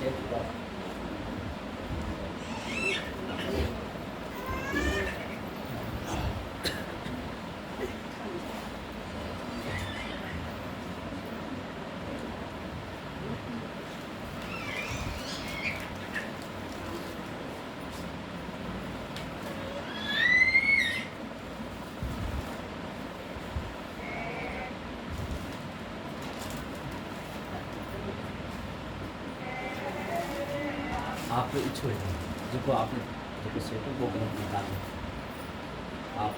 आप छोड़ जो आपने जो सेटअप वो कर निकालें आप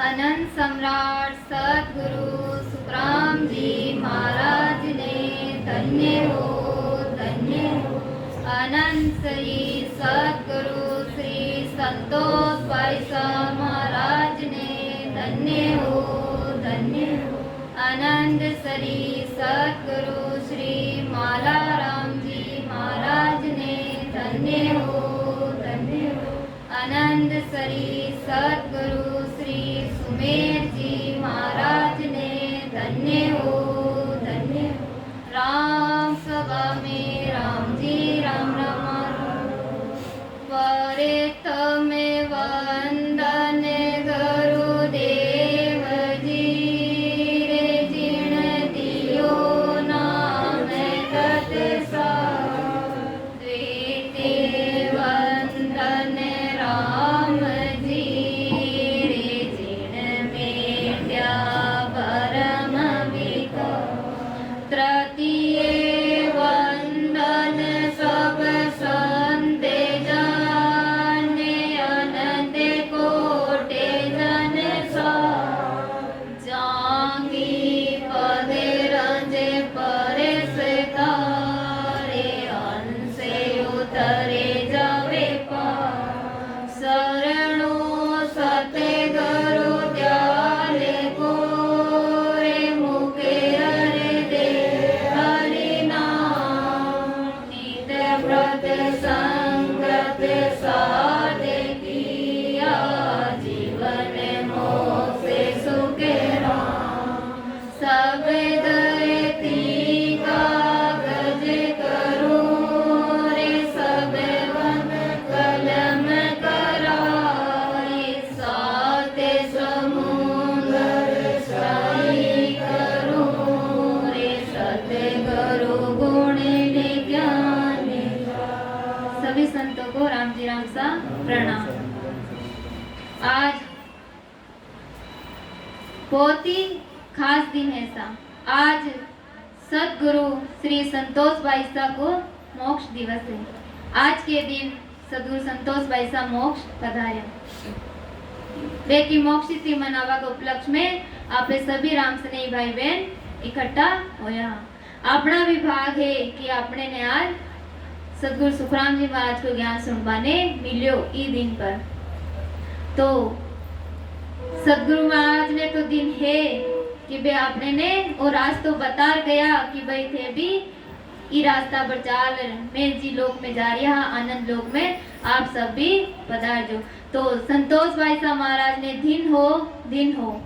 अनंत सम्राट सतगुरु सुखराम जी महाराज ने धन्य हो धन्य हो। अनंत श्री सतगुरु श्री संतोष भाई साहब महाराज ने धन्य हो धन्य हो। अनंत श्री सतगुरु श्री माला राम जी महाराज ने धन्य हो धन्य हो। अनंत श्री सतगुरु श्री सुमेर जी महाराज ने धन्य हो धन्य हो। राम सभा में राम जी राम परे तमें वंदन गुरुदेव जी रे जिण दियो नाम तत्सा द्वितीय वंदन राम जी रे जिण मेट्या परम विकार। तृतीय वंदन सब संते जाने अनंत कोटि जन सा जांगी पदे रंजे परे से तारे अंसे उतरे जावे पार। शरणो सते गुरु त्याले गोरे मुके हरे दे हरि नाम। नित व्रत संगत साधे किया जीवन मोक्ष सुखे राम। सब दैती कागज करो रे सब वन कलम कराए। साते समुंदर साई करो रे सतगुरु गुण विज्ञान। सभी संतों को राम जी राम सा प्रणाम। आज बहुत ही खास दिन है सा। आज सतगुरु श्री संतोष भाई साहब को मोक्ष दिवस है। आज के दिन सदगुरु संतोष भाई साहब मोक्ष पधारे। वे की मोक्ष तिथि मनावा के उपलक्ष्य में आप सभी राम स्नेही भाई बहन इकट्ठा होया। अपना विभाग है कि आपने ने आज सदगुरु सुखराम जी महाराज को ज्ञान सुनवाने मिलियो ई दिन पर। तो सदगुरु महाराज ने तो दिन है कि बे आपने ने और आज तो बता गया कि भाई थे भी ई रास्ता पर चाल मैं जी लोक में जा रहा आनंद लोक में आप सब भी पधारजो। तो संतोष भाई साहब महाराज ने दिन हो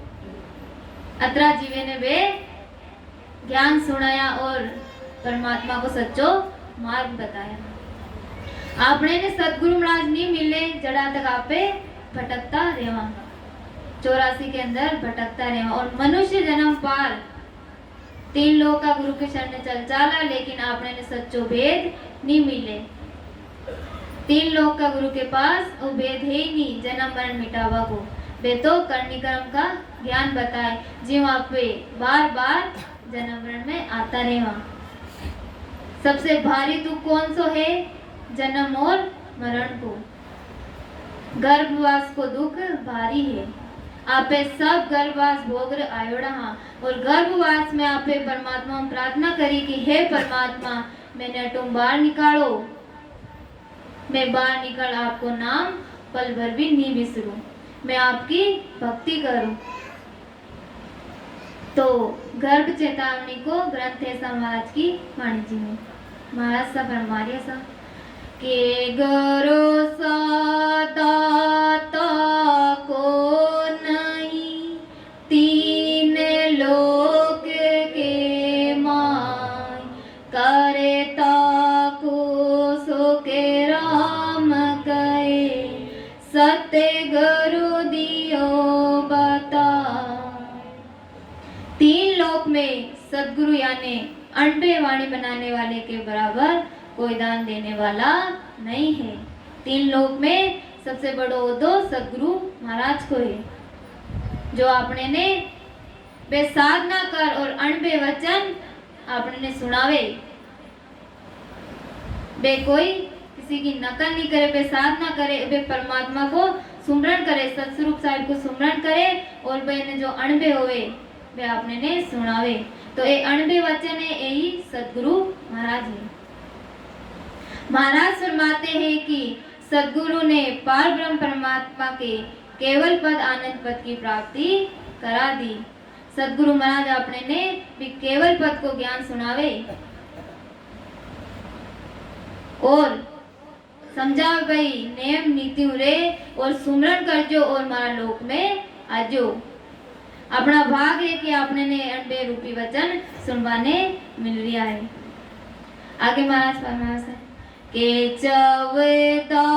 अतरा जीवे ने वे ज्ञान सुनाया और परमात्मा को सच्चो मार्ग बताया। आपने ने सतगुरु महाराज नहीं मिले जड़ा तक आपे भटकता रेवा। 84 के अंदर भटकता रेवा और मनुष्य जन्म पार 3 लोग का गुरु के शरण में चल चाला, लेकिन आपने ने सच्चो भेद नहीं मिले। 3 लोग का गुरु के पास वो भेद है ही नहीं जन्म मरण मिटावा को। वे तो करनी कर्म का ज्ञान बताए, जी वहाँ पे बार बार जन्म मरण में आता रहे। वहाँ सबसे भारी दुख कौन सो है? जन्म और मरण को। गर्भवास को दुख भारी है। आपे सब गर्भवास भोग आयोड़ा हाँ, और गर्भवास में आपे परमात्मा में प्रार्थना करी कि हे परमात्मा मैंने तुम बाहर निकालो, मैं बाहर निकल आपको नाम पल भर भी नहीं बिसरूं, मैं आपकी भक्ति करूं। तो गर्भ चेतावनी को ग्रंथ है महाराज की वाणी जी में महाराज सा फरमारिया सा के गरो दाता को नहीं तीन लोक के माय करे ताको सो के राम कहे सत्य गुरु दियो बता। तीन लोक में सदगुरु यानी अनबे वाणी बनाने वाले के बराबर कोई दान देने वाला नहीं है। तीन लोक में सबसे बड़ो ओहदो सदगुरु महाराज को है, जो आपने ने बे साधना कर और अनबे वचन आपने ने सुनावे, बे कोई किसी की नकल नहीं करे, बे साधना करे, बे परमात्मा को सुमरण करे, सतस्वरूप साहिब को सुमरण करे और बे ने जो अनबे होवे वे आपने ने सुनावे। तो ये अनबे वचन है, यही सदगुरु महाराज है। महाराज फरमाते हैं कि सदगुरु ने पार ब्रह्म परमात्मा के केवल पद आनंद पद की प्राप्ति करा दी। सदगुरु महाराज आपने ने भी केवल पद को ज्ञान सुनावे और समझा भाई नियम नीति रे और सुमरण करजो और मारा लोक में आजो। अपना भाग है कि आपने ने अनबे रूपी वचन सुनवाने मिल रहा है। आगे महाराज फरमाया है के चवदा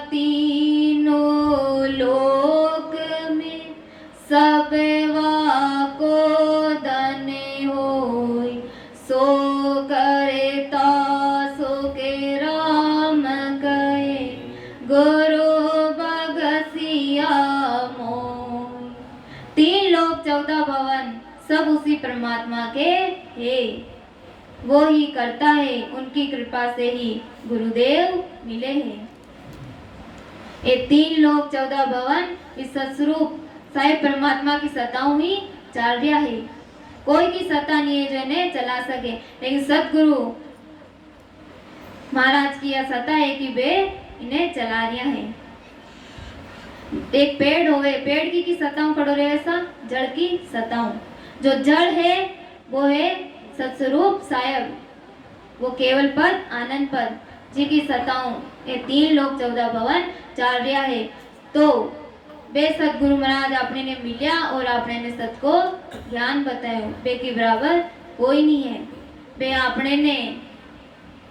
तीनों लोक में सबवा को धन्य होय सो करे सो के राम कहे गुरु बगसिया मोय। तीन लोक 14 भवन सब उसी परमात्मा के है, वो ही करता है, उनकी कृपा से ही गुरुदेव मिले हैं। ये तीन लोक 14 भवन इस सतस्वरूप साहिब परमात्मा की सत्ताओं ही चल रहा है। कोई की सत्ता नहीं है जो इन्हें चला सके, लेकिन सतगुरु महाराज की यह सत्ता है कि वे इन्हें चला रहा है। एक पेड़ होवे, पेड़ की सत्ताओं खड़ो रहे ऐसा जड़ की सत्ताओं, जो जड़ है वो है सतस्वरूप साहेब, वो केवल पद आनंद पद जी की सत्ताओं ये तीन लोक 14 भवन चल रहा है। तो बे सतगुरु महाराज आपने ने मिलिया और आपने ने सत को ज्ञान बतायो, बे के बराबर कोई नहीं है। बे आपने ने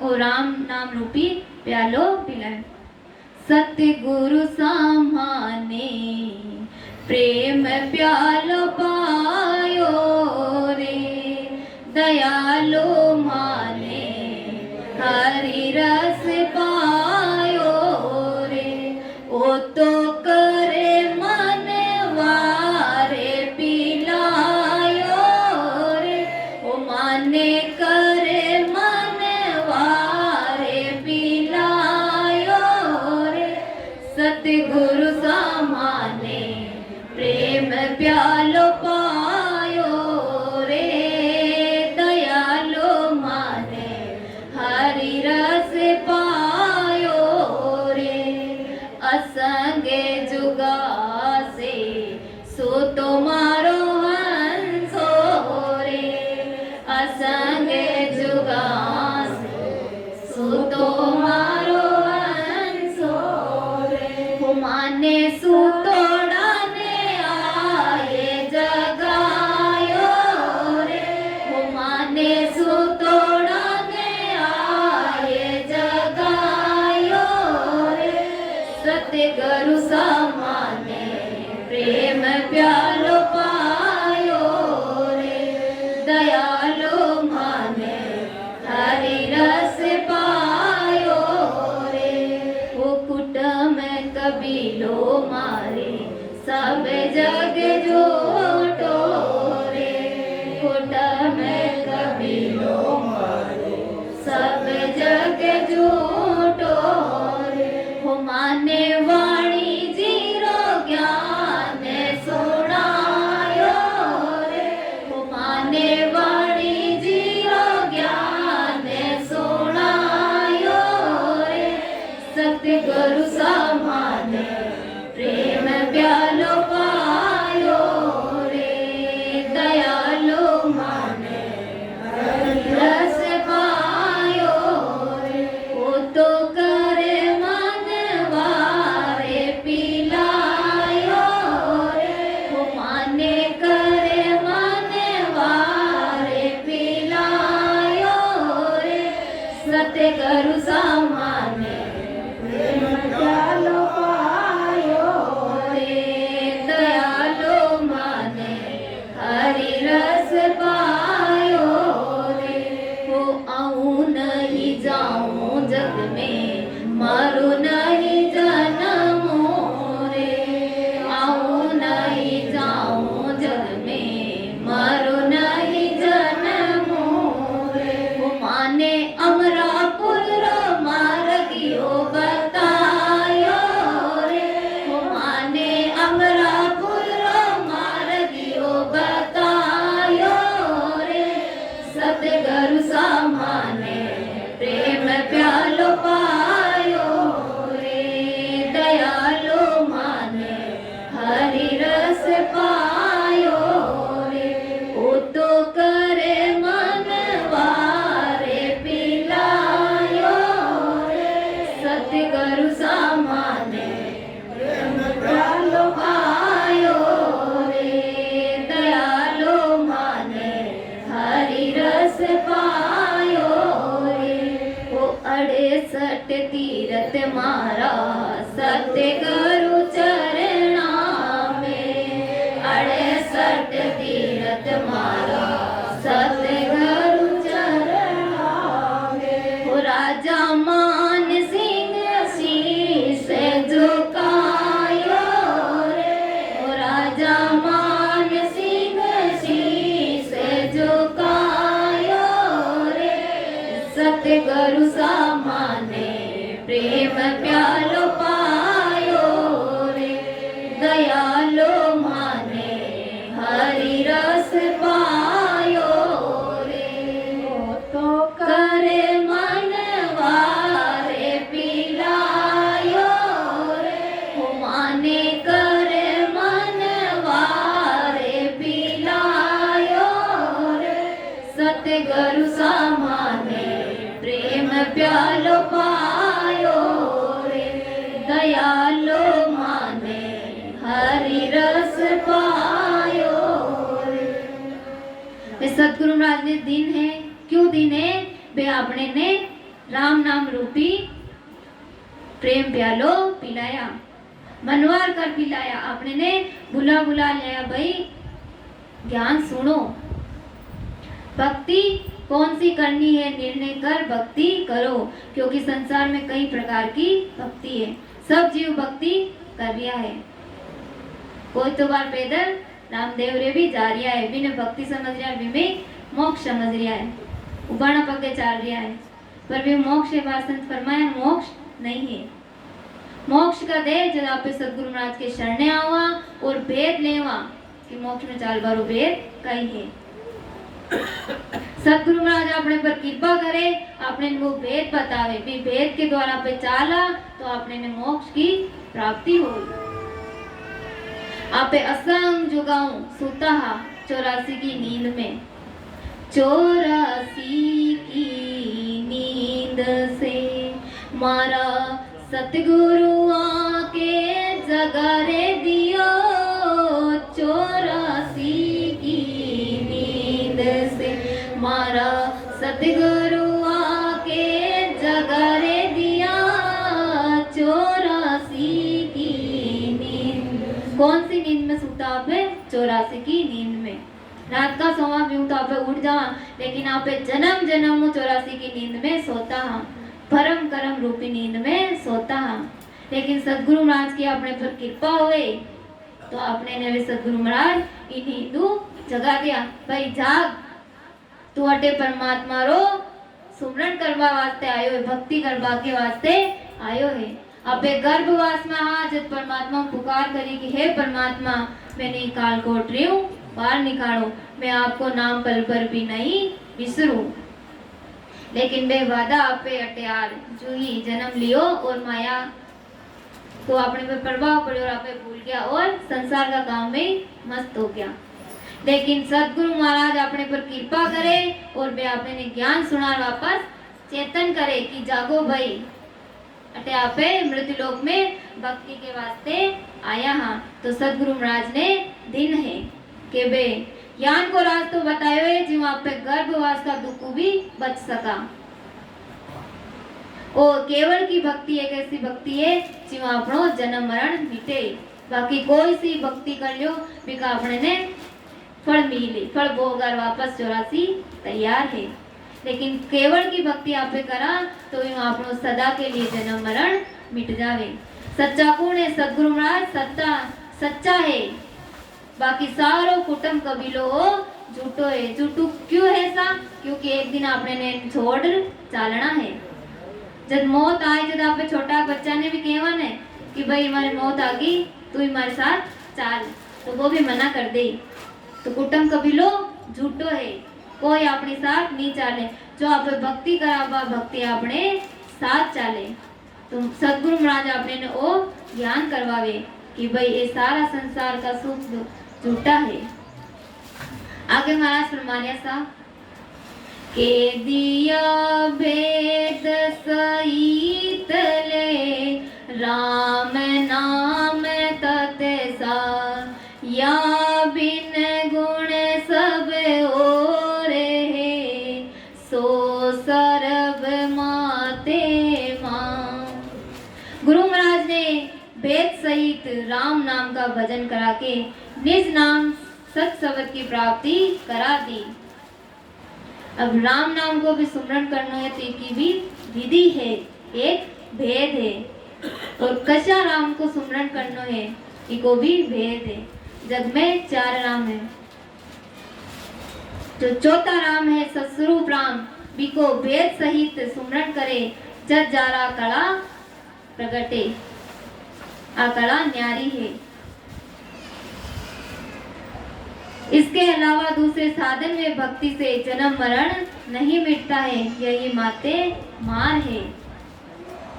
ओ राम नाम रूपी प्यालो पिलाए। सत्य गुरु सामाने प्रेम प्यालो पायो रे दयालु माने हरि रस पायो रे ओ तो करे मन वारे पिलायो रे ओ माने करे मन वारे पिलायो रे सतगुरु सामाने प्रेम प्यालो पायो रे दयालु माने हरि रस पायो रे असंगे जुगा से सो तुम्हारो हंसो रे असंगे जुगा से सो तुम्हारो हंसो रे हो माने सुतोड़ाने आए जगायो रे हो माने सुतोड़ाने आए जगायो रे सत्य गुरु सामाने प्रेम प्यालो पायो रे दयालु माने हरि रस पायो रे वो कुटुंब कबीलो मारे जग झूठो रे, कुटम कबीलो मारे, सब जग झूठो रे। हो माने वाणी जीरो ज्ञान सुनायो रे, हो माने वाणी जीरो ज्ञान सुनायो रे। सतगुरु समाने प्रेम प्यालो पायो रे, दयालु माने रस पायो रे। वो तो करे मन वारे पिलायो रे, वो माने करे मन वारे पिलायो रे। सतगुरु समाने प्रेम प्यालो पायो रे, दयालु माने हरि रस पायो रे। हो आऊं नहीं जाऊं जग में, मारू नहीं जन्मो रे, आऊं नहीं जाऊं जग में, मारू नहीं जन्मो रे। हो माने अमरापुर मार्गियो बतायो रे, हो माने अमरापुर मार्गियो बतायो रे। सतगुरु समाने प्रेम प्यालो पायो रे, दयालु माने हरि रस पायो रे। वो तो करे मन वारे पिलायो रे, सतगुरु समाने प्रेम प्यालो पायो रे, दयालु माने हरि रस पायो रे। वो 68 तीरथ मारा सतगुरु चरणा में, 68 तीरथ मारा सतगुरु चरणा में। वो राजा मान सिंह शीश झुकायो रे, वो राजा मान सिंह शीश झुकायो रे। सतगुरु समाने प्रेम प्यालो पायो रे, दयालु माने हरि रस पायो रे। वो तो करे मन वारे पिलायो रे, हो माने करे मन वारे पिलायो रे। सतगुरु समाने प्रेम प्यालो पायो रे, दयालु माने हरि रस पायो रे। वे सतगुरु महाराज ने दिन है, क्यों दिन है? वे आपने ने राम नाम रूपी प्रेम प्यालो पिलाया, मनवार कर पिलाया। आपने ने बुला बुला लिया, भाई ज्ञान सुनो, भक्ति कौन सी करनी है निर्णय कर भक्ति करो, क्योंकि संसार में कई प्रकार की भक्ति है। सब जीव भक्ति कर रिया है, कोई तो बार पैदल रामदेव रे भी जा रिया है, बिना भक्ति समझ रहा है, भी मोक्ष समझ रिया है, उबाना पगे चाल रिया है, पर भी मोक्ष वासन फरमाया मोक्ष नहीं है। मोक्ष का दे जब आप सदगुरु महाराज के शरणे आवा और भेद लेवा कि मोक्ष में चाल बारो भेद कई है। सदगुरु महाराज अपने पर कृपा करे, आपने वो भेद बतावे, भी भेद के द्वारा पे चाला तो आपने ने मोक्ष की प्राप्ति हुई। आपे असंग जुगाऊं सुता 84 की नींद में, 84 की नींद से मारा सतगुरु आके जगा रे दियो, 84 की नींद से मारा सतगुरु आके जगा रे दिया, 84 की नींद। कौन सी नींद में सुता आप? 84 की नींद में। रात का सोवा भी तो आप उठ जावा, लेकिन आप जन्म जन्म 84 की नींद में सोता हाँ, परम करम रूपी नींद में सोता हाँ। लेकिन सदगुरु महाराज की अपने पर कृपा हुए तो आपने ने भी सदगुरु महाराज इन हिंदू जगा दिया, भाई जाग, तू अटे परमात्मा रो सुमरण करवा वास्ते आयो है, भक्ति करवा के वास्ते आयो है। अबे गर्भवास में हाँ जब परमात्मा पुकार करी कि हे परमात्मा मैंने काल कोट रही हूँ, बाहर निकालो, मैं आपको नाम पल पर भी नहीं बिसरूं। लेकिन बे वादा आपे अटयार जो ही जन्म लियो और माया को अपने पे प्रभाव पड़े और आपे भूल गया और संसार का काम में मस्त हो गया। लेकिन सदगुरु महाराज अपने पर कृपा करे और बे आपने ने ज्ञान सुना वापस चेतन करे कि जागो भाई, अटे आपे मृत्यु लोक में भक्ति के वास्ते आया हाँ। तो सदगुरु महाराज ने दिन है के बे ज्ञान को रास्तो बतायो है जो आप पे गर्भवास का दुख भी बच सका। और केवल की भक्ति एक ऐसी भक्ति है जो आपनो जन्म मरण मिटे, बाकी कोई सी भक्ति कर लियो बिका अपने ने फल मिले, फल भोगर वापस 84 तैयार है। लेकिन केवल की भक्ति आपे करा तो यूं आपनो सदा के लिए जन्म मरण मिट जावे। सच्चा कौन है? सदगुरु महाराज सच्चा है, बाकी सारो कुटुंब कबीलो झूठो है। झूठू क्यों है सा? क्योंकि एक दिन आपने ने छोड़ चालना है। जब मौत आए, जब आप छोटा बच्चा ने भी कहवन है कि भाई हमारी मौत आ गई तू हमारे साथ चाल, तो वो भी मना कर दे। तो कुटुंब कबीलो झूठो है, कोई अपने साथ नहीं चाले। जो आप भक्ति करावा भक्ति अपने साथ चाले। तो सदगुरु महाराज आपने ने वो ज्ञान करवावे कि भाई ये सारा संसार का सुख झूठा है। आगे महाराज फरमाया सा के दिया भेद सहित ले राम नाम तते सा, या बिन गुण सब और है सो सर्व माते मां। गुरु महाराज ने वेद सहित राम नाम का भजन करा के निज नाम सत शब्द की प्राप्ति करा दी। अब राम नाम को भी सुमरण करना है तो की भी विधि है, एक भेद है। और कशा राम को सुमरण करना है इको भी भेद है। जग में 4 राम है, जो चौथा राम है सतस्वरूप राम, बिको भेद सहित सुमरण करे जग जारा कला प्रगटे। आ कला न्यारी है। इसके अलावा दूसरे साधन में भक्ति से जन्म मरण नहीं मिटता है, यही माते मार है।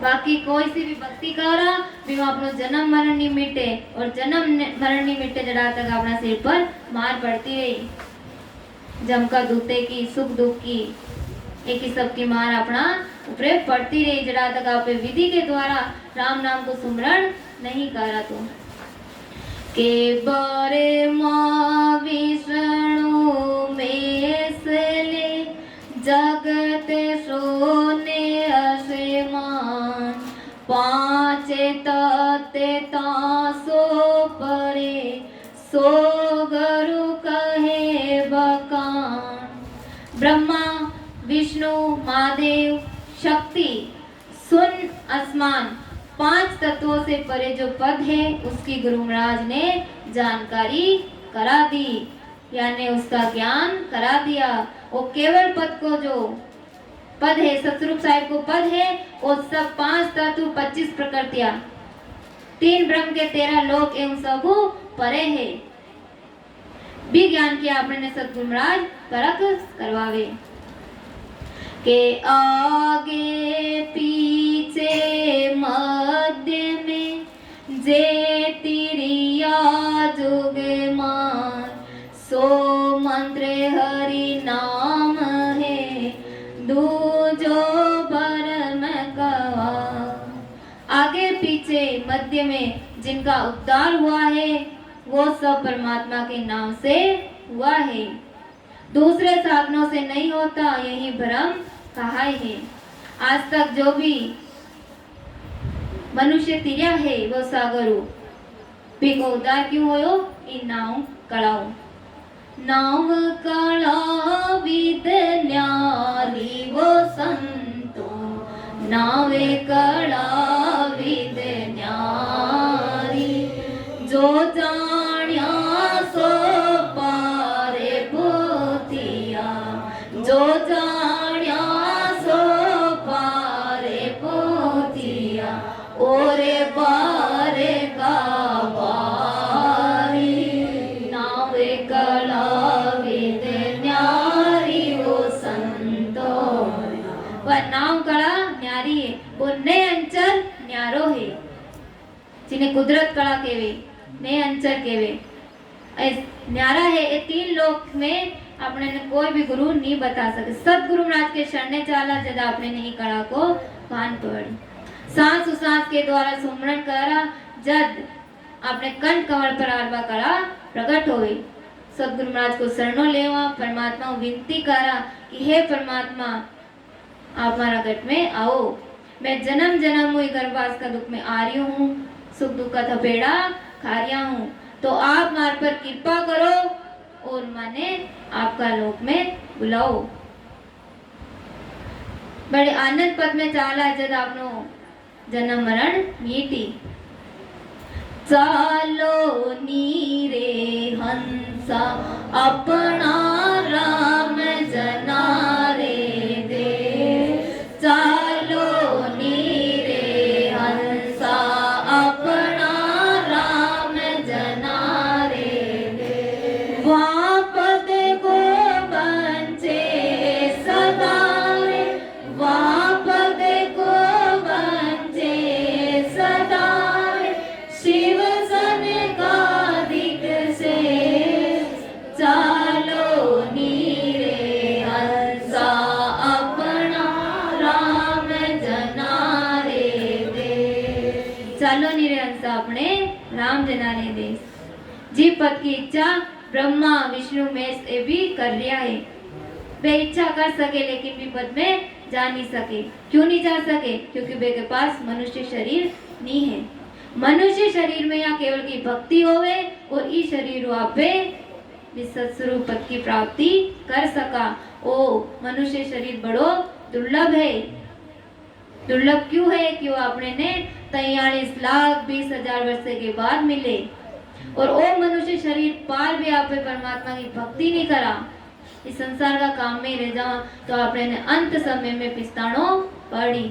बाकी कोई सी भी भक्ति करा भी अपनो जन्म मरण नहीं मिटे, और जन्म मरण नहीं मिटे जड़ा तक अपना सिर पर मार पड़ती रही। जमका दूते की सुख दुख की एक ही सबकी मार अपना ऊपरे पड़ती रही, जड़ा तक आप विधि के द्वारा राम नाम को सुमरण नहीं करा। तो के बारे माँ विष्णु में ले जगत सोने असेमान, 5 तत्व तासो परे सो गुरु कहे बकान। ब्रह्मा विष्णु महादेव शक्ति सुन आसमान 5 तत्वों से परे जो पद है उसकी गुरु महाराज ने जानकारी करा दी, यानी उसका ज्ञान करा दिया। वो केवल पद को जो पद है सतरूप साहिब को पद है, वो सब 5 तत्व 25 प्रकृतियां 3 ब्रह्म के 13 लोक एवं सब परे है। भी ज्ञान किया आपने सतगुरु महाराज परख करवावे के आगे पीछे मध्य में जे तिरिया जुग मान, सो मंत्र हरि नाम है दूजो भरम गवा। आगे पीछे मध्य में जिनका उद्धार हुआ है वो सब परमात्मा के नाम से हुआ है, दूसरे साधनों से नहीं होता, यही भ्रम कहा है। आज तक जो भी मनुष्य तिरिया है वो सागरो बिको उद्धार क्यों होयो? इन नाव कड़ाओ नाव कड़ा विद न्यारी वो संतो, नावे कड़ा विद न्यारी जो जो जाण्या सो पारे पोथिया, जो जाण्या सो पारे पोथिया, ओरे बारे का बारी, नावे कला वेद न्यारी वो संतो। वह नाम कला न्यारी है, वो ने अंचल न्यारो है, जिन्हें कुदरत कला केवे, ने अंचल केवे। न्यारा है ये तीन लोक में अपने ने कोई भी गुरु नहीं बता सके। सतगुरु महाराज के शरणे चाला जब आपने ने कला को कान पड़ी, सांस उसांस के द्वारा सुमरण करा, जद आपने कंठ कमल पर आरवा कला प्रकट होई। सतगुरु महाराज को शरणों लेवा, परमात्मा को विनती करा कि हे परमात्मा आप हमारा गट में आओ, मैं जन्म जन्म हुई गर्भवास का दुख में आ रही हूँ, सुख दुख का थपेड़ा खा रहा हूँ, तो आप मार पर कृपा करो और माने आपका लोक में बुलाओ। बड़े आनंद पद में चाला जद आपनो जन्म मरण मीटी। चालो नीरे हंसा अपना राम जनारे दे, चालो नीरे हंसा अपना राम जनारे दे, वहाँ पद को बंचे सदा रे, वहाँ पद को बंचे सदा रे, शिव सन का दिक से चालो नीरे हंसा अपना राम जनारे दे। चालो नीरे हंसा अपने राम जनारे दे। जी पद की इच्छा ब्रह्मा विष्णु महेश ये भी कर रहा है। वे इच्छा कर सके लेकिन विपद में जा नहीं सके। क्यों नहीं जा सके? क्योंकि वे के पास मनुष्य शरीर नहीं है। मनुष्य शरीर में या केवल की भक्ति होवे और इस शरीर पे सत्स्वरूप पद की प्राप्ति कर सका। ओ मनुष्य शरीर बड़ो दुर्लभ है। दुर्लभ क्यों है? क्यों आपने ने 43,20,000 वर्ष के बाद मिले और ओ मनुष्य शरीर पार भी आप परमात्मा की भक्ति नहीं करा, इस संसार का काम में रह जाओ, तो आपने ने अंत समय में पिस्तानो पड़ी।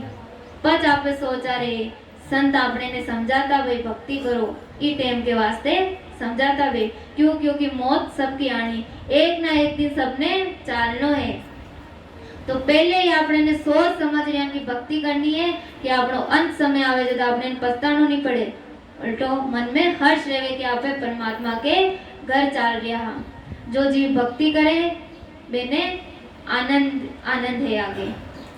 पच आप सोचा रे संत आपने ने समझाता भाई भक्ति करो, ई टाइम के वास्ते समझाता भाई। क्यों? क्योंकि मौत सबकी आनी, एक ना एक दिन सबने चालनो है। तो पहले ही आपने ने सोच समझ रहे की भक्ति करनी है कि आपनो अंत समय आवे जब आपने पछतानो नहीं पड़े, उल्टो मन में हर्ष रहे कि आप परमात्मा के घर चाल रहा। जो जीव भक्ति करे बेने आनंद आनंद है आगे।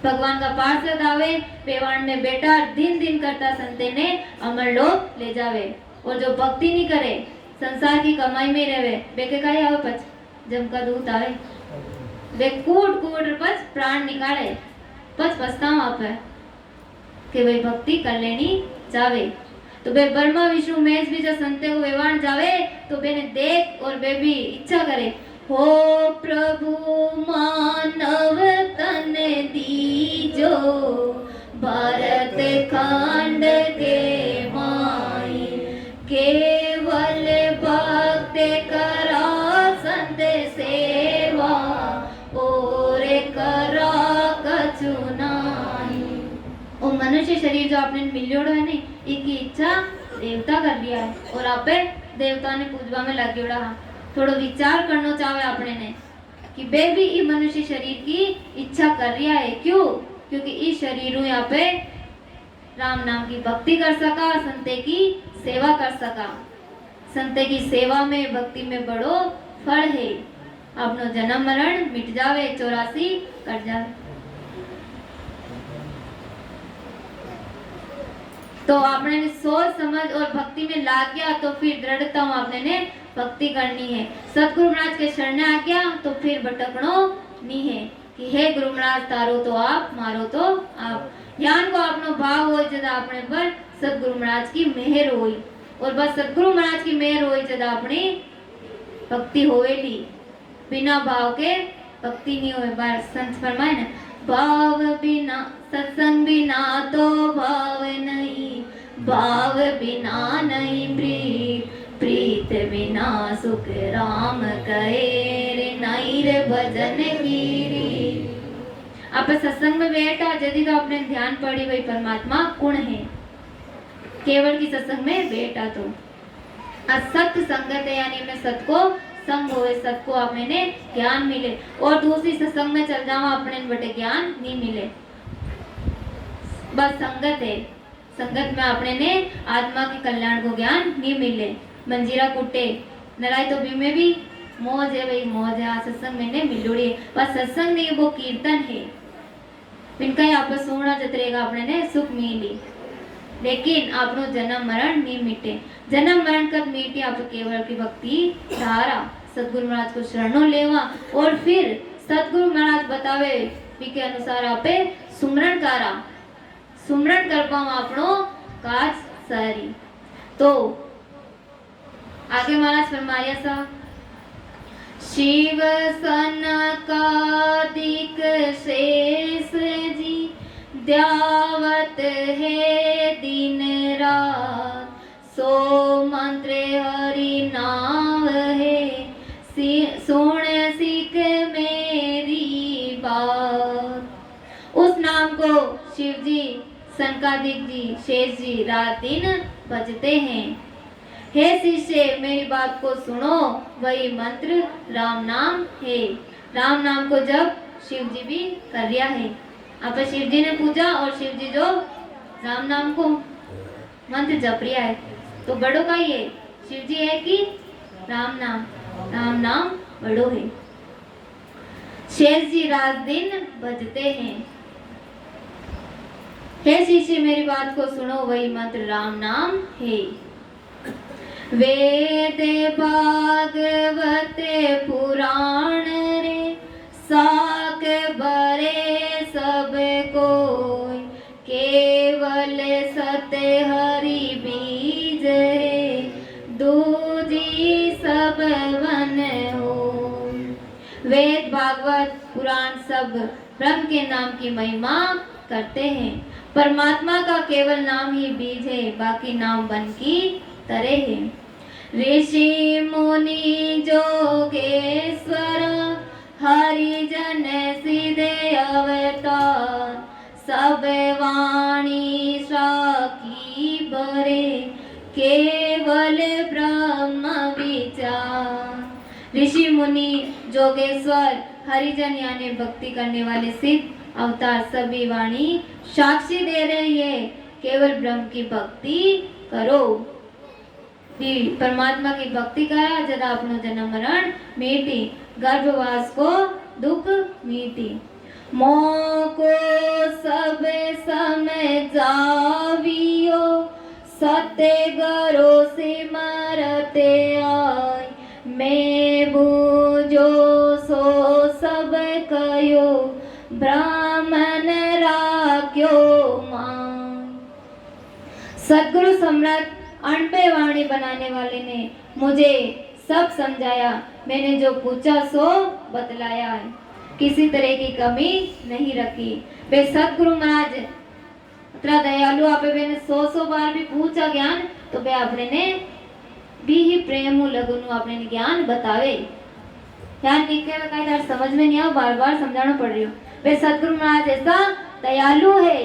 भगवान का पार्षद आवे पेवान में बेटा दिन दिन करता संते ने अमर लोक ले जावे। और जो भक्ति नहीं करे संसार की कमाई में रहे बेके का आवे पच जम का दूत आवे वे कूट कूट पच प्राण निकाले पच पछतावा आपे कि भाई भक्ति कर लेनी जावे। तो बे ब्रह्मा विष्णु महेश भी जो संते को वेवान जावे तो बेने देख और बे भी इच्छा करे, हो प्रभु मानव तन दीजो भारत खंड के माई, केवल भक्त करा संत सेवा और करा कछु नाई। ओ मनुष्य शरीर जो आपने मिलियोड़ो है ने इनकी इच्छा देवता कर लिया है और आप देवता ने पूजवा में लगियोड़ा। थोड़ो विचार करना चाहे आपने ने कि बे भी ई मनुष्य शरीर की इच्छा कर रहा है। क्यों? क्योंकि इस शरीर यहाँ पे राम नाम की भक्ति कर सका, संते की सेवा कर सका। संते की सेवा में भक्ति में बड़ो फल है। अपनो जन्म मरण मिट जावे, 84 कट जावे। तो आपने ने सोच समझ और भक्ति में लाग गया तो फिर दृढ़ता आपने ने भक्ति करनी है। सतगुरु महाराज के शरण आ गया तो फिर भटकनो नहीं है कि हे गुरु महाराज तारो तो आप, मारो तो आप। ज्ञान को अपनो भाव हो जब आपने पर सतगुरु महाराज की मेहर होई और बस सतगुरु महाराज की मेहर होई जब अपनी भक्ति होएली। बिना भाव के भक्ति नहीं होए। बार संत फरमाए ना, भाव बिना सत्संग बिना तो भाव नहीं, भाव बिना नहीं प्रीत, प्रीत बिना सुख राम कहे रे नाई रे भजन कीरी। आप सत्संग में बैठा यदि तो आपने ध्यान पड़ी वही परमात्मा कौन है, केवल की सत्संग में बैठा तो असत संगत है, यानी मैं सत को संग होए, सत को अपने ने ज्ञान मिले, और दूसरी सत्संग में चल जाओ अपने बटे ज्ञान नहीं मिले। बस संगत है, संगत में अपने ने आत्मा के कल्याण को ज्ञान नहीं मिले। मंजीरा कुटे नराय तो भी में भी मौज है, भाई मौज है, सत्संग में ने मिलोड़ी है, बस सत्संग नहीं वो कीर्तन है, इनका ही आपस सोना जतरेगा अपने ने सुख मिली, लेकिन आपनो जन्म मरण नहीं मिटे। जन्म मरण कब मिटे? आप केवल की भक्ति धारा सतगुरु महाराज को शरणों लेवा, और फिर सतगुरु महाराज बतावे के अनुसार आपे सुमरण करा, सुमरण कर पाओ आपनो काज सारी। तो आगे महाराज फरमाया सा, शिव सनकादिक शेष जी द्यावत है दिन रात, सो मंत्र हरि नाम है, सुन सीख मेरी बात। उस नाम को शिव जी, सनकादिक जी, शेष जी रात दिन बजते हैं। हे शिष्य मेरी बात को सुनो, वही मंत्र राम नाम है। राम नाम को जब शिव जी भी कर रिया है, आप शिव जी ने पूजा और शिव जी जो राम नाम को मंत्र जप रिया है, तो बड़ो का ही है, शिव जी है कि राम नाम, राम नाम बड़ो है। शेष जी रात दिन बजते हैं। हे शिष्य मेरी बात को सुनो, वही मंत्र राम नाम है। वेद भागवत पुराण रे साक बरे सब कोई, केवल सत्य हरि बीज है, दूजी सब वन हो। वेद भागवत पुराण सब ब्रह्म के नाम की महिमा करते हैं। परमात्मा का केवल नाम ही बीज है, बाकी नाम वन की तरह है। ऋषि मुनि जोगेश्वर हरिजन सीधे अवतार, सब वाणी साखी बरे, केवल ब्रह्म विचार। ऋषि मुनि जोगेश्वर हरिजन यानी भक्ति करने वाले सिद्ध अवतार सभी वाणी साक्षी दे रही है, केवल ब्रह्म की भक्ति करो। परमात्मा की भक्ति करा जदा अपनो जन्म मरण मिटी, गर्भवास को दुख मिटी। मोको सब समय जावियो, सत्य गरो सिमरते आय, मैं बूझो सो सब कयो, ब्राह्मण राख्यो मान। सतगुरु सम्राट अनपे वाणी बनाने वाले ने मुझे सब समझाया, मैंने जो पूछा सो बतलाया है, किसी तरह की कमी नहीं रखी। वे सतगुरु महाराज इतना दयालु, आप मैंने 100 बार भी पूछा ज्ञान तो वे अपने ने भी ही प्रेम लगुनु अपने ने ज्ञान बतावे। ध्यान ठीक है, कई बार समझ में नहीं आ, बार बार समझाना पड़ रही हो। वे सतगुरु महाराज ऐसा दयालु है,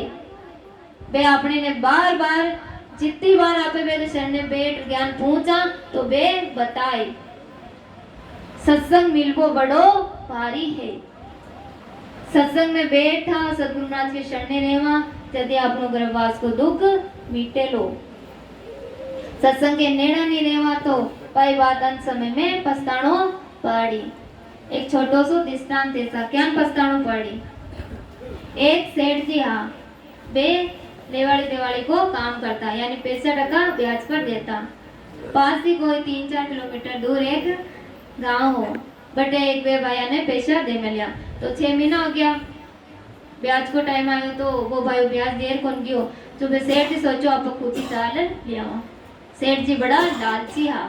वे अपने ने बार बार जितनी बार आप मेरे शरण में बैठ ज्ञान पूछा तो वे बताए। सत्संग मिलको बड़ो भारी है। सत्संग में बैठा सतगुरु महाराज के शरण रेवा, यदि आपनो गर्भवास को दुख मीटे लो। सत्संग के नेड़ा नहीं रेवा तो पाई बात अंत समय में पछताणो पड़ी। एक छोटो सो दृष्टांत ऐसा क्या पछताणो पड़ी। एक सेठ जी हाँ वे दिवाली को काम करता, यानी 65% ब्याज पर देता। पास ही कोई 3-4 किलोमीटर दूर एक गांव हो, बट एक वे भाई ने पैसा दे मिलिया तो 6 महीना हो गया, ब्याज को टाइम आयो तो वो भाई ब्याज देर कौन गयो, तो वे सेठ जी सोचो आप खुद ही चाल लिया। सेठ जी बड़ा लालची हा,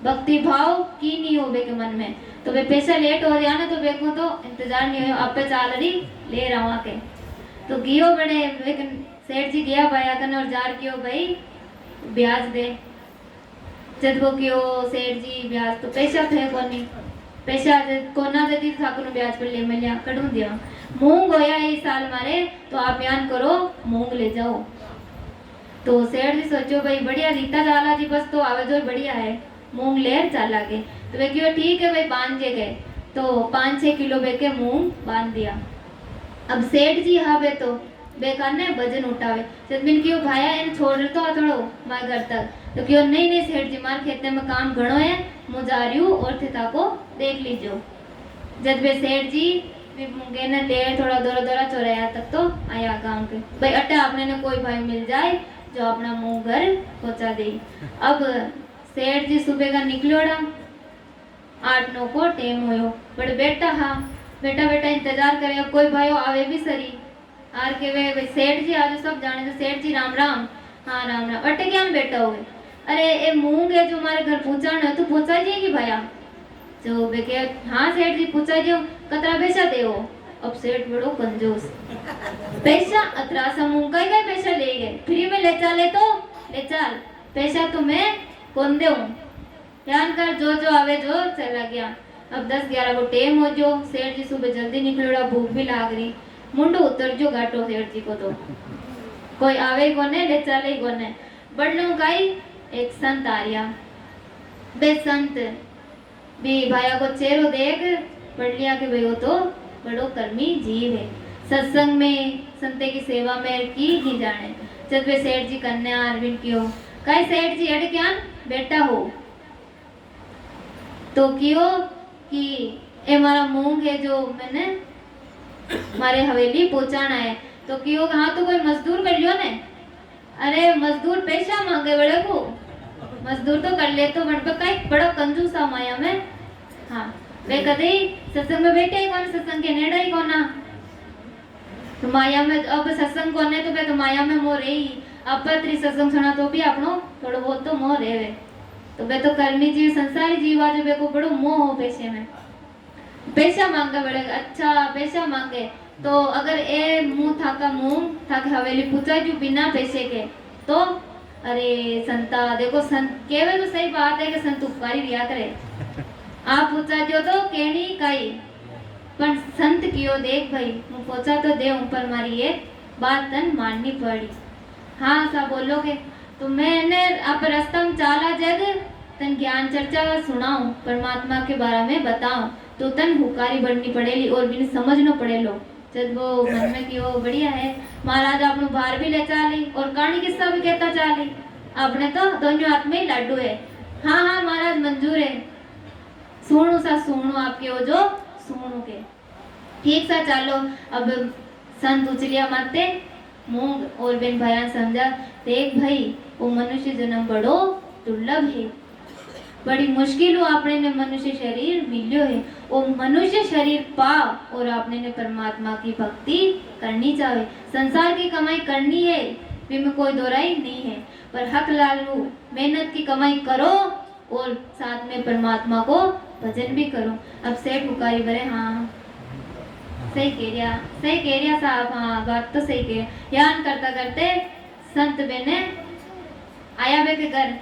भक्ति भाव की नहीं हो बे के मन में, तो वे पैसा लेट हो गया ना तो वे को तो इंतजार नहीं हो, आप पे चाल रही ले रहा के तो गियो बड़े। लेकिन सेठ जी गया भाया कन और जार कियो भाई ब्याज दे, जब वो क्यों सेठ जी ब्याज तो पैसा थे कोनी पैसा कोना देती ठाकुर ब्याज पर ले मिलिया कढू दिया मूंग होया इस साल मारे तो आप बयान करो मूंग ले जाओ। तो सेठ जी सोचो भाई बढ़िया रीता जाला जी बस तो आवे जो बढ़िया है मूंग लेर चाला के तो वे क्यों ठीक है भाई बांध जे गए तो 5-6 किलो बेके मूंग बांध दिया। अब सेठ जी हाँ बे तो बेकाने वजन उठावे जब मैंने क्यों भाया इन छोड़ तो थोड़ो मार घर तक तो क्यों नहीं नहीं सेठ जी मार खेते में काम घणो है मु जा रही हूँ और थे को देख लीजो। जब वे सेठ जी मुंगे ने ले थोड़ा दौरा दौरा चौराया तक तो आया गांव के भाई अट्टा अपने ने कोई भाई मिल जाए जो अपना मुंह घर पहुंचा दे। अब सेठ जी सुबह का निकलोड़ा 8-9 को टेम होयो बड़े बेटा हाँ बेटा बेटा इंतजार करे कोई भाई आवे भी सरी आर के वे सेठ जी आज सब जाने तो सेठ जी राम राम। हाँ राम राम अटे क्या बेटा हुए अरे ए मूंग है जो हमारे घर पहुंचाना है तू पहुंचा जाएगी भैया जो वे के हाँ सेठ जी पहुंचा दियो कतरा पैसा दे वो। अब सेठ बड़ो कंजूस पैसा अतरा सा मूंग का पैसा ले गए फ्री में ले चाले तो ले चाल पैसा तो मैं कौन दे ध्यान कर जो जो आवे जो चला गया। अब 10-11 को टेम हो जो सेठ जी सुबह जल्दी निकलोड़ा भूख भी लाग रही मुंडो उतर जो गाटो सेठ जी को तो कोई आवे कोने ले चले कोने बड़लों काई एक संत आर्या बे संत भी भाया को चेहरो देख पढ़ लिया कि भाई वो तो बड़ो कर्मी जीव है सत्संग में संते की सेवा में की जाने जब वे सेठ जी कन्या अरविंद की हो कई सेठ जी अड़ क्या बेटा हो तो क्यों कि ये हमारा मूंग है जो मैंने हमारे हवेली पहुंचाना है तो क्यों हाँ तो कोई मजदूर कर लियो ने अरे मजदूर पैसा मांगे बड़े को मजदूर तो कर ले तो बड़ा बड़ा कंजूसा माया में। हाँ वे कदे सत्संग में बैठे ही कौन सत्संग के नेड़ा ही कौन तो माया में अब सत्संग कौन है तो वे तो माया में मोह रही अब पत्री सत्संग सुना तो भी अपनो थोड़ा बहुत तो मोह रहे तो वे तो कर्मी जीव संसारी जीव आज वे को बड़ो मोह हो पैसे में पैसा मांगा बड़े अच्छा पैसा मांगे तो अगर ए मुंह था के हवेली पूछा जो बिना पैसे के तो अरे संता देखो संत केवे तो सही बात है कि संत उपकारी रिया करे आप पूछा जो तो केणी काई पर संत कियो देख भाई मैं पूछा तो दे ऊपर मारी ये बात तन माननी पड़ी। हाँ सा बोलोगे तो मैंने आप रास्ता में चाला जग तन ज्ञान चर्चा सुनाऊं परमात्मा के बारे में बताऊं तो तन हुकारी बढ़नी पड़ेगी और बिन समझना पड़ेलो जब वो मन में कि वो बढ़िया है महाराज आपने बाहर भी ले चाली और कहानी किस्सा भी कहता चाली आपने तो दोनों हाथ में ही लाडू है। हाँ हाँ महाराज मंजूर है सुनो आपके वो जो सुनो के ठीक सा चालो। अब संत उचलिया माते मूंग और बिन भयान समझा देख भाई वो मनुष्य जन्म बड़ो दुर्लभ है बड़ी मुश्किल हो आपने ने मनुष्य शरीर मिलियो है वो मनुष्य शरीर पा और आपने ने परमात्मा की भक्ति करनी चाहे संसार की कमाई करनी है में कोई दोराई नहीं है पर हक लालू मेहनत की कमाई करो और साथ में परमात्मा को भजन भी करो। अब सेठ पुकारी बरे हाँ सही कह रिया साहब हाँ बात तो सही कह यान करता करते संत बेने आया बे के घर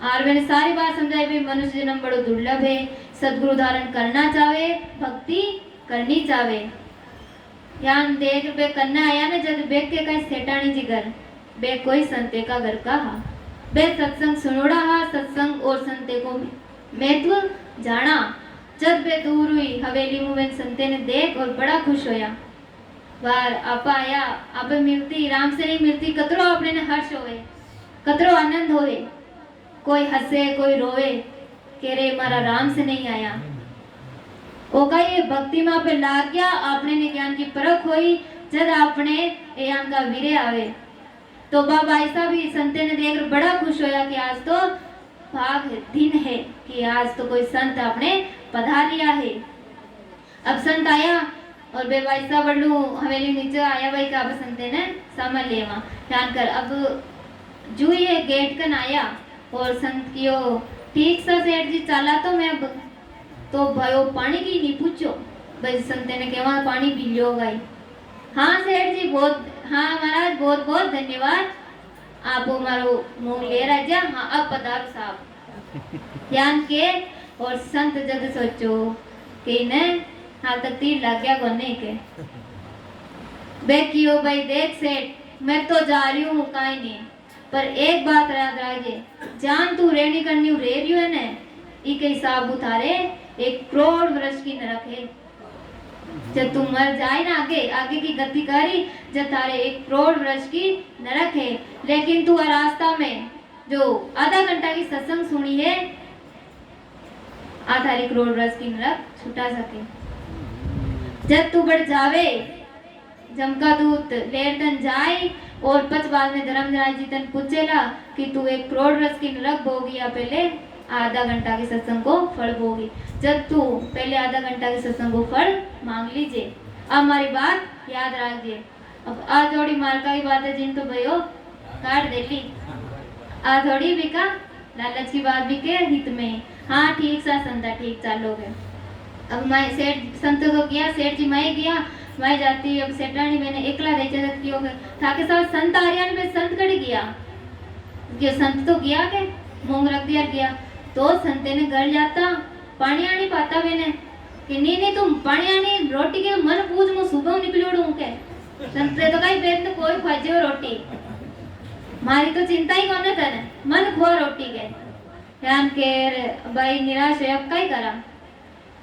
और मैंने सारी बात समझाई भी मनुष्य जन्म बड़ो दुर्लभ है सदगुरु धारण करना चाहे भक्ति करनी चाहे यान देख बे करना आया ना जब बेग के कहीं सेठानी जी घर बे कोई संते का घर का हा बे सत्संग सुनोड़ा हा सत्संग और संते को महत्व जाना जब बे दूर हुई हवेली में संते ने देख और बड़ा खुश होया बार आपा आया आप मिलती राम से नहीं मिलती कतरो अपने ने हर्ष होवे कतरो आनंद होवे कोई हंसे कोई रोवे के रे मारा राम से नहीं आया ओका ये भक्ति में पे लाग गया आपने ने ज्ञान की परख हुई जब आपने यान का वीरे आवे तो बाबा ऐसा भी संते ने देख बड़ा खुश होया कि आज तो भाग दिन है कि आज तो कोई संत आपने पधारिया है। अब संत आया और बे वैसा बड़ू हवेली नीचे आया भाई का संते ने सामान लेवा ध्यान कर अब जो ये गेट कन आया और संत कियो ठीक सा सेठ जी चला तो मैं अब तो भयो पानी की नहीं पूछो भाई संते ने केवा पानी पी लियो भाई। हाँ सेठ जी बहुत हाँ महाराज बहुत बहुत धन्यवाद आप हमारो मुंह ले रहा जा हाँ अब पधारो साहब ध्यान के और संत जद सोचो कि इन्हें हाल तक तीर लग गया कोने के बेकियो भाई देख सेठ मैं तो जा रही हूँ काई नहीं पर एक बात याद रखिए जान तू रेणी करनी रे रही है ने इके हिसाब उतारे 1 करोड़ वर्ष की न रखे जब तू मर जाए ना आगे आगे की गति करी जब तारे 1 करोड़ वर्ष की न रखे लेकिन तू रास्ता में जो आधा घंटा की सत्संग सुनी है आधा 1 करोड़ वर्ष की नरक छुटा सके जब तू बढ़ जावे जमका दूत लेरतन जाए और 5 बाद में धर्मराज जी तन पूछेला कि तू 1 करोड़ वर्ष की नरक भोगी या पहले आधा घंटा के सत्संग को फल भोगी जब तू पहले आधा घंटा के सत्संग को फल मांग लीजिए अब हमारी बात याद रखिए अब आ थोड़ी मार्का की बात है जिन तो भयो काट दे ली आ थोड़ी बिका लालच की बात भी के हित में हाँ ठीक सा संता ठीक चालोगे अब मैं सेठ संत को किया सेठ जी मैं किया मैं जाती अब सेठानी मैंने एकला देखे तक कियो थाके साथ संत आर्यन में संत कड़ी गया कि संत तो गया के मूंग रख दिया गया तो संते ने घर जाता पानी आनी पाता मैंने कि नहीं तुम पानी आनी रोटी के मन पूछ मु सुबह निकलोड़ू के संते तो कई बेन तो कोई खाजे रोटी मारी तो चिंता ही कोने तने मन खो रोटी के ध्यान के भाई निराश है अब कई करा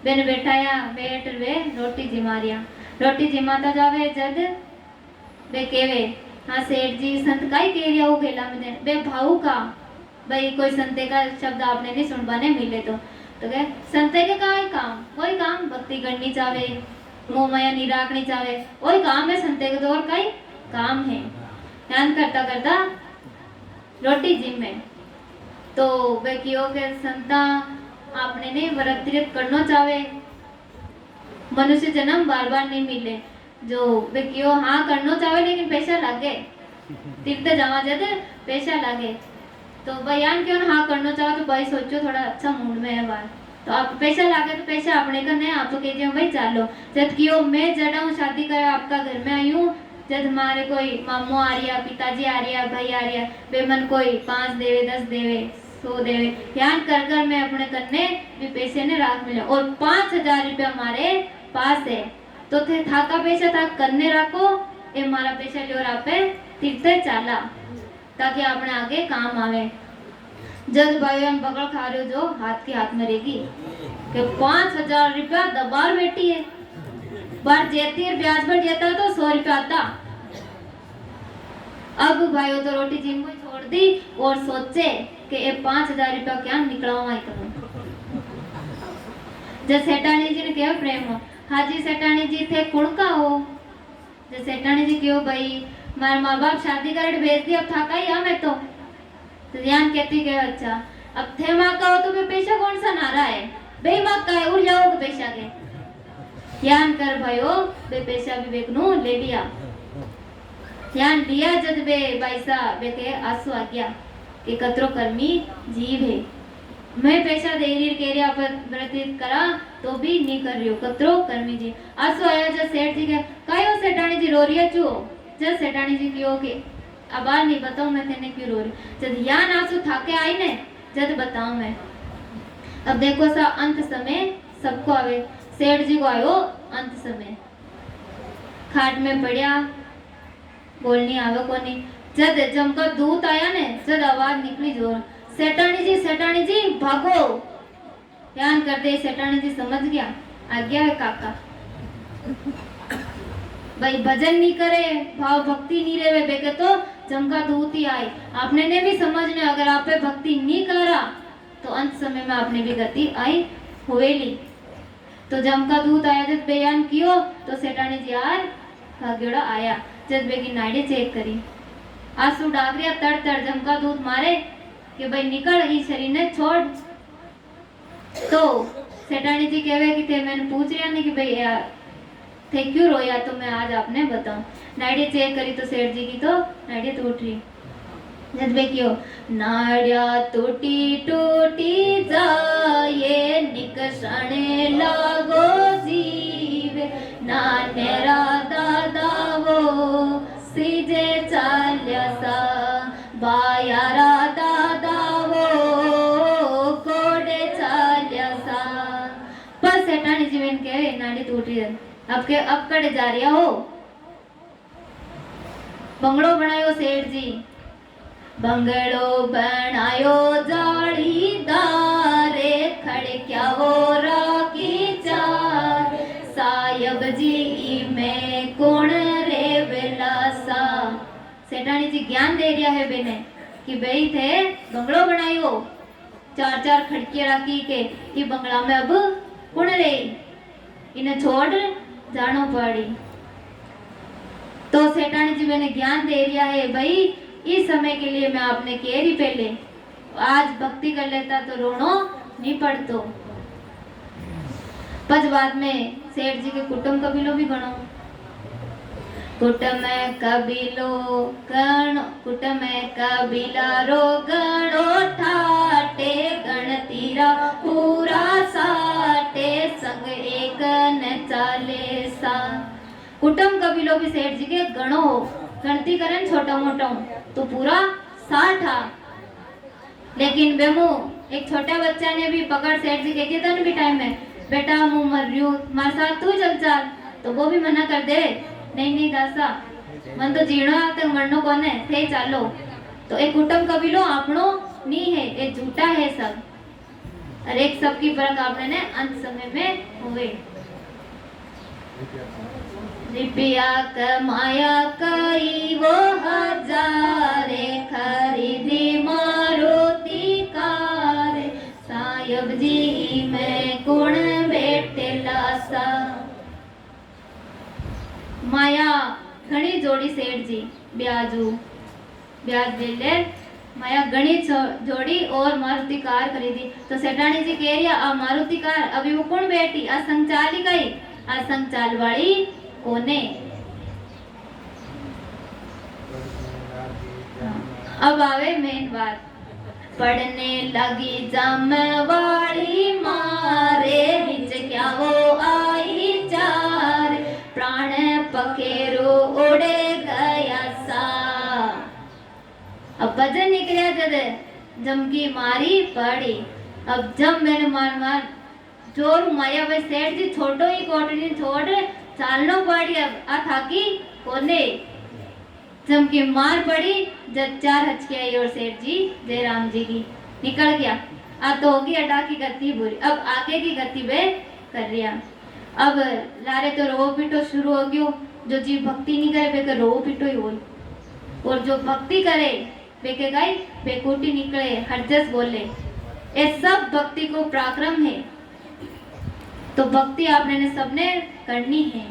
बेन बैठाया बैठ वे रोटी जिमारिया रोटी जिमाता जावे जद बे केवे हाँ सेठ जी संत काई कह रिया हो गेला में बे भाऊ का भाई कोई संते का शब्द आपने नहीं सुन पाने मिले तो कहे संते के का काम कोई काम भक्ति करनी चाहे मोह माया नहीं राखनी चाहे वही काम है संते के तो और कई काम है ध्यान करता करता रोटी जिम में तो वे कियो के संता आपने ने व्रत तीर्थ करना चाहे मनुष्य जन्म बार बार नहीं मिले जो वे कियो हाँ करना चाहे लेकिन पैसा लगे तीर्थ जावा जाते पैसा लगे तो बयान क्यों हाँ करना चाहो तो भाई सोचो थोड़ा अच्छा मूड में है बात तो आप पैसा लागे तो पैसा अपने का नहीं आप तो कहते हो भाई चालो जब क्यों मैं जड़ा हूँ शादी कर आपका घर में आई हूँ जब हमारे कोई मामू आ रही है पिताजी आ रही है भाई आ रही है बेमन कोई 5 देवे 10 देवे 100 देवे ध्यान कर कर मैं अपने करने भी पैसे ने राख मिले और 5,000 रुपया हमारे पास है तो थे थाका पैसा था करने रखो ये हमारा पैसा लियो आप तीर्थ चाला ताकि अपने आगे काम आवे जज भाई हम पकड़ खा रहे हो जो हाथ के हाथ में रहेगी कि 5,000 रुपया दबार बैठी है बार जेती है ब्याज पर जेता है तो 100 रुपया आता अब भाइयों तो रोटी जिम को छोड़ दी और सोचे कि ये 5,000 रुपया क्या निकलवा करूं जब सेठानी जी ने कहा प्रेम हो हाजी सेठानी जी थे कुड़का हो जब सेठानी जी क्यों भाई मारे माँ बाप शादी कर भेज दी अब था का ही मैं तो ध्यान कहती के अच्छा अब थे माँ का हो तो मैं पैसा कौन सा नारा है बे माँ का है उड़ जाओगे पैसा के ध्यान कर भाइयों बे पैसा भी बेकनू ले लिया ध्यान लिया जब बे पैसा बेके आंसू आ गया कि कतरो कर्मी जीव है मैं पैसा दे रही कह रही पर व्यतीत करा तो भी नहीं कर रही हो कतरो कर्मी जी आंसू आया जब सेठ जी के कायो सेठानी जी रो रही है चू जब सेठानी जी की के अब बार नहीं बताऊं मैं तेने क्यों रो रही जब यान आंसू थाके आई ने जब बताऊं मैं अब देखो सा अंत समय सबको आवे सेठ जी को आयो अंत समय खाट में पड़िया बोलनी आवे को नहीं जब जमका दूत आया ने जब आवाज निकली जोर सेठानी जी भागो ध्यान करते सेठानी जी समझ गया आ गया है काका भाई भजन नहीं करे भाव भक्ति नहीं रहे बेके तो जमका दूत ही आए आपने ने भी समझने अगर आप पे भक्ति नहीं करा तो अंत समय में आपने भी गति आई हुएली तो जमका दूत आया जब बयान कियो तो सेठानी जी यार भाग्योड़ा आया जब बेगी नाड़ी चेक करी आंसू डागरिया तड़ जमका दूत मारे कि भाई निकल इस शरीर ने छोड़ तो सेठानी जी कहवे कि थे मैंने पूछ रिया नहीं कि भाई यार थे क्यों रोया तो मैं आज आपने बताऊं नाड़िया चेक करी तो सेठ जी की तो नाड़िया टूट रही जब क्यों नाड़िया टूटी टूटी जाए निकसने लागो जीव नानेरा दादा वो सीजे चाल्या सा बायारा दादा वो जी मैंने कहे नाड़ी टूट रही है अब कड़े जा रिया हो बंगलो बनायो सेठ जी बंगलो बनायो जालीदारे खड़क्या हो राखी चार सायब जी में कौन रे बेलासा सेठानी जी ज्ञान दे दिया है बेने कि भाई थे बंगलो बनायो चार चार खिड़कियां रखी के ये बंगला में अब कौन रे इन्हें छोड़ जानो पड़ी तो सेठानी जी मैंने ज्ञान दे दिया है भाई इस समय के लिए मैं आपने कह रही पहले आज भक्ति कर लेता तो रोनो नहीं पड़तो पच बाद में सेठ जी के कुटुंब कबीलो भी गणो कुटुंब कबीला रो गणो ठाटे गणतीरा पूरा साटे संग एक न चाले सा कुटुंब कबीलो भी सेठ जी के गणो गणती करन छोटा मोटा तो पूरा 60 था लेकिन बेमू एक छोटा बच्चा ने भी पकड़ सेठ जी के किया भी टाइम में बेटा मु मर रही हूँ मारे साथ तू चल चाल तो वो भी मना कर दे नहीं दासा मन तो जीणो आते मरनो कोने थे चालो तो एक कुटुंब कबीलो आपनो नहीं है ये झूठा है सब और एक सबकी परख आपने ने अंत समय में हुए रुपया कमाया कई वो हजारे खरीदी मारुति कार सायब जी में गुण बेटे लासा माया घणी जोड़ी सेठ जी ब्याज ले ले माया घणी जोड़ी और मारुति कार खरीदी तो सेठानी जी कह रही आ मारुति कार अभी वो कौन बैठी आ संचाली गई आ संचाल वाली कोने अब आवे मेन बात पढ़ने लगी जमवाड़ी मारे हिच क्या वो आई चार प्राण पखेरो उड़े गया सा अब भजन निकलिया जद जमकी मारी पड़ी अब जब मैंने मार जोर माया भाई सेठ जी छोटो ही कोटनी छोड़ चालनो पड़ी अब आ थाकी कोने जमकी मार पड़ी जब 4 हचके आई और सेठ जी जयराम जी की निकल गया आ तो होगी अड्डा की गति बुरी अब आगे की गति वे कर रिया अब लारे तो रो पिटो शुरू हो गयो जो जीव भक्ति नहीं करे वे रो पिटो ही हो और जो भक्ति करे वे के गाय बेकुटी निकले हरजस बोले ये सब भक्ति को पराक्रम है तो भक्ति आपने ने सबने करनी है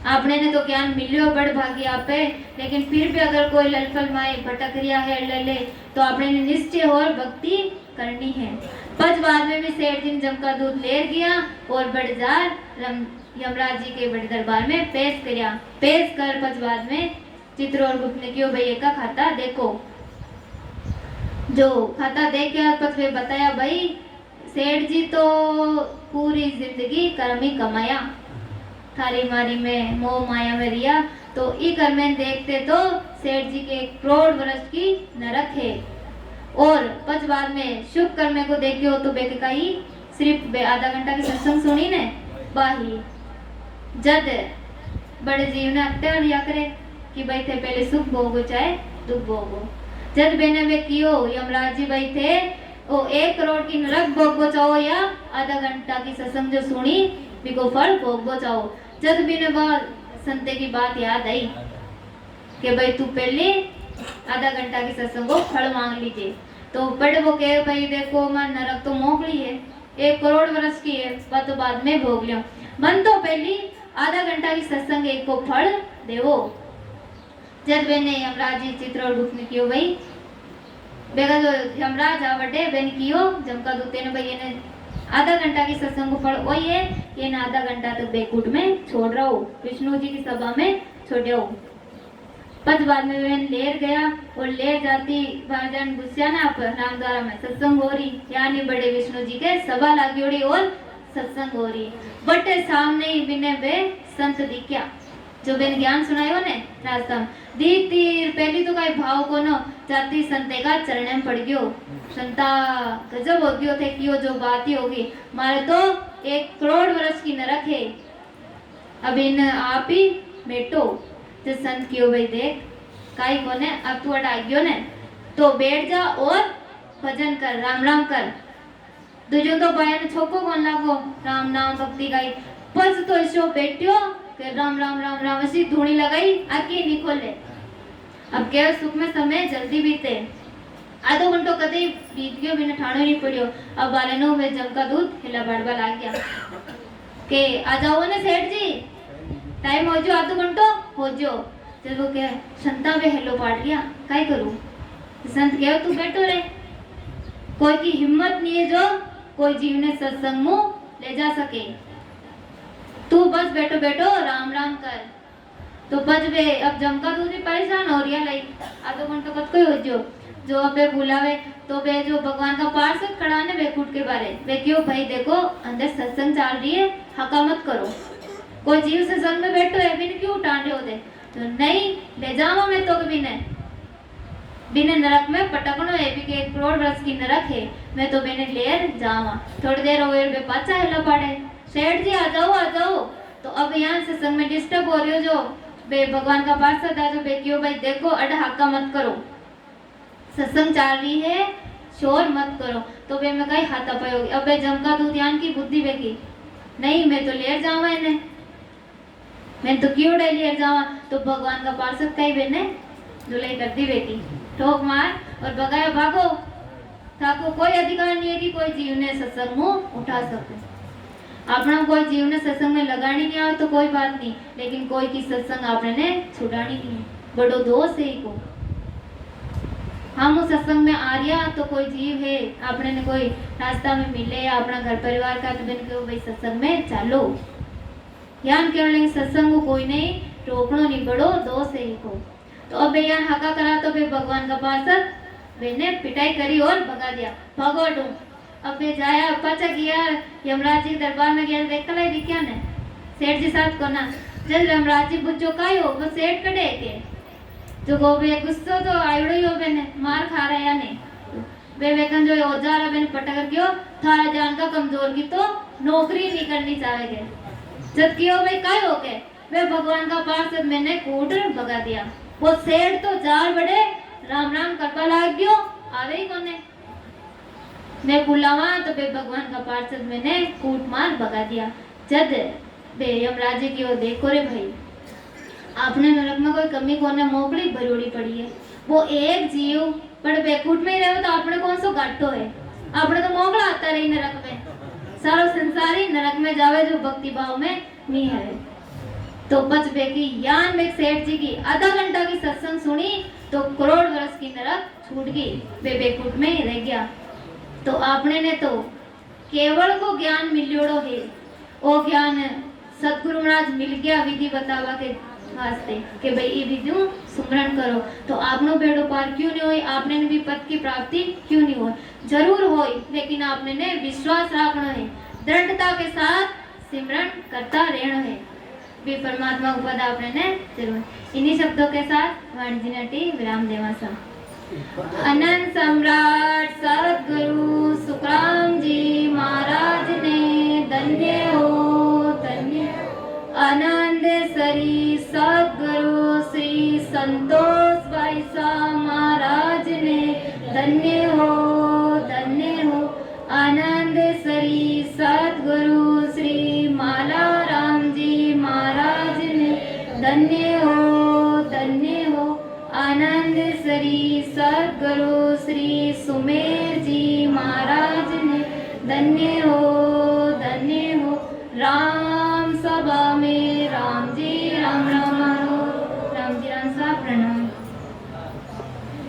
आपने ने तो ज्ञान मिलियो बड़ भागी आपे लेकिन फिर भी अगर कोई ललफल माए भटक रिया है ले तो आपने ने निश्चय और भक्ति करनी है पच बाद में भी सेठ जी जम का दूध ले गया और बड़जार यमराज जी के बड़े दरबार में पेश कर पच बाद में चित्र और गुप्त ने क्यों भैया का खाता देखो जो खाता देख के पच में बताया भाई सेठ जी तो पूरी जिंदगी कर्म ही कमाया थारी मारी में मोह माया में रिया तो ई कर्म देखते तो सेठ जी के 1 करोड़ वर्ष की नरक है और पच बाद में शुभ कर्म को देखियो तो बेकाई सिर्फ आधा घंटा की सत्संग सुनी ने बाही जद बड़े जीव ने हत्या लिया करे कि भाई थे पहले सुख भोगो चाहे दुख भोगो जद बेने वे कियो यमराज जी भाई थे वो 1 करोड़ की नरक भोगो चाहो या आधा घंटा की सत्संग जो सुनी बिको फल भोगो चाहो जब भी ने बात संते की बात याद आई कि भाई तू पहले आधा घंटा की सत्संग को फल मांग लीजिए तो बड़े वो कहे भाई देखो मैं नरक तो मोकली है 1 करोड़ वर्ष की है वह तो बाद में भोग लियो मन तो पहली आधा घंटा की सत्संग एक को फल देवो जब मैंने यमराज जी चित्र और गुप्त ने कियो भाई बेगा जो यमराज आवटे बेन कियो जमका दूते ने भाई ने आधा घंटा की सत्संग फल वही है कि ना आधा घंटा तक बेकूट में छोड़ रहा हूँ विष्णु जी की सभा में छोड़े हूँ पद बाद में मैं लेर गया और लेर जाती भाजन गुस्सा ना पर रामद्वारा में सत्संग हो रही यानी बड़े विष्णु जी के सभा लागी उड़ी और सत्संग हो रही बटे सामने ही बिने वे संत दिख्या जो बेन ज्ञान सुनायो ने रास्ता दीती पहली तो कई भाव को न जाती संते का चरण में पड़ गयो संता गजब हो गयो थे कियो जो बात ही होगी मारे तो 1 करोड़ वर्ष की नरक है। अब इन आप ही बैठो। जो संत क्यों भाई देख काई कोने अब तू अड़ा गयो ने तो बैठ जा और भजन कर, राम राम कर। तुझो तो बयान छोको कौन लागो राम नाम भक्ति गाई पस तो ऐसो बैठ्यो के राम राम राम राम ऐसी धूनी लगाई आके नहीं खोले। अब क्या सुख में समय जल्दी बीते, आधो घंटो कदे बीत गयो बिना ठाणो नहीं पड़ियो। अब वाले नो में जम का दूध हिला बाड़वा लाग गया के आ जाओ ने सेठ जी टाइम हो जो आधो घंटो हो जो। जब वो कहे संता वे हेलो पाट गया काय करूं। संत कहो तू बैठो रे, कोई की हिम्मत नहीं है जो कोई जीव ने सत्संग में ले जा सके। तू बस बैठो बैठो राम राम कर तो बज वे। अब जमका दूसरी परेशान हो रही है लाई आधो घंटो कद कोई हो जो अबे बुलावे तो वे जो भगवान का पार्षद खड़ा ने वे कूट के बारे वे क्यों भाई देखो अंदर सत्संग चल रही है हका मत करो। कोई जीव सत्संग में बैठो है बिन क्यों टांडे होते तो नहीं ले जावा मैं तो बिने नरक में पटकनो है भी के 1 करोड़ वर्ष की नरक है मैं तो बिने लेर जावा। थोड़ी देर हो गई पाचा हिला पाड़े सेठ जी आ जाओ। तो अब यहाँ से संग में डिस्टर्ब हो रही हो जो बे भगवान का पार्षद आ जो बे क्यों भाई देखो अड़ा हक्का मत करो, सत्संग चल रही है शोर मत करो। तो बे मैं कहीं हाथा पायोगी। अब बे जमका दूध ध्यान की बुद्धि बेगी नहीं मैं तो लेर जावा इन्हें मैं तो क्यों डे लेर जावा। तो भगवान का पार्षद कहीं बेने धुलाई कर दी बेगी ठोक मार और बगाया भागो। थाको कोई अधिकार नहीं है कि कोई जीव ने सत्संग में उठा सके। अपना कोई जीव ने सत्संग में लगानी नहीं आवे तो कोई बात नहीं, लेकिन कोई की सत्संग आपने ने छुड़ानी नहीं है बड़ो दोष है को। हम उस सत्संग में आ रिया तो कोई जीव है आपने ने कोई रास्ता में मिले या अपना घर परिवार का तो बिन के भाई सत्संग में चालो यान केवल सत्संग को कोई नहीं रोकनो नहीं बड़ो दोष है को। तो अब यान हका करा तो फिर भगवान का पार्षद मैंने पिटाई करी और भगा दिया भागो डू। अब वे जाया पाचा किया यमराज जी दरबार में गया देख कलाई दिखा ने सेठ जी साथ कोना जल यमराज जी बुझो काय हो वो सेठ कड़े के जो गोबे गुस्सो तो आइड़ो ही हो बेने मार खा रहा या नहीं वे वेकन जो औजार बेने पटकर गयो थारा जान का कमजोर की तो नौकरी नहीं करनी चाहेगे। जब कियो भाई काय हो के वे भगवान का पार्षद मैंने कूट भगा दिया। वो सेठ तो जार बड़े राम राम करवा लाग गयो आवे ही कोने मैं बुलावा तो बे भगवान का पार्षद मैंने कूट मार भगा दिया। जद बे यमराज की ओर देखो रे भाई आपने नरक में कोई कमी कोने मोकड़ी भरोड़ी पड़ी है वो एक जीव पर बेकूट में ही रहे तो आपने कौन सो घाटो है आपने तो मोकड़ा आता रही नरक में सारो संसार ही नरक में जावे जो भक्ति भाव में नहीं है। तो बच बेकी यान में सेठ जी की आधा घंटा की सत्संग सुनी तो करोड़ वर्ष की नरक छूट गई वे बेकूट में ही रह गया। तो आपने ने तो केवल को ज्ञान मिलियोड़ो है वो ज्ञान सतगुरु महाराज मिल गया विधि बतावा के वास्ते कि भाई ये विधि सुमरण करो तो आपनो बेड़ो पार क्यों नहीं होई आपने भी पद की प्राप्ति क्यों नहीं होई जरूर होई लेकिन आपने ने विश्वास रखना है दृढ़ता के साथ सिमरन करता रहना है भी परमात्मा को पद आपने ने जरूर। इन्हीं शब्दों के साथ वाणिज्य नटी विराम देवा सा। अनंत सम्राट सद्गुरु सुखराम जी महाराज ने धन्य हो आनंद सरी सद्गुरु श्री संतोष भाई सा महाराज ने धन्य हो आनंद सरी सद्गुरु श्री माला राम जी महाराज ने धन्य हो आनंद सरी सद्गुरु श्री सुमेर जी महाराज ने धन्य हो राम सभा में राम जी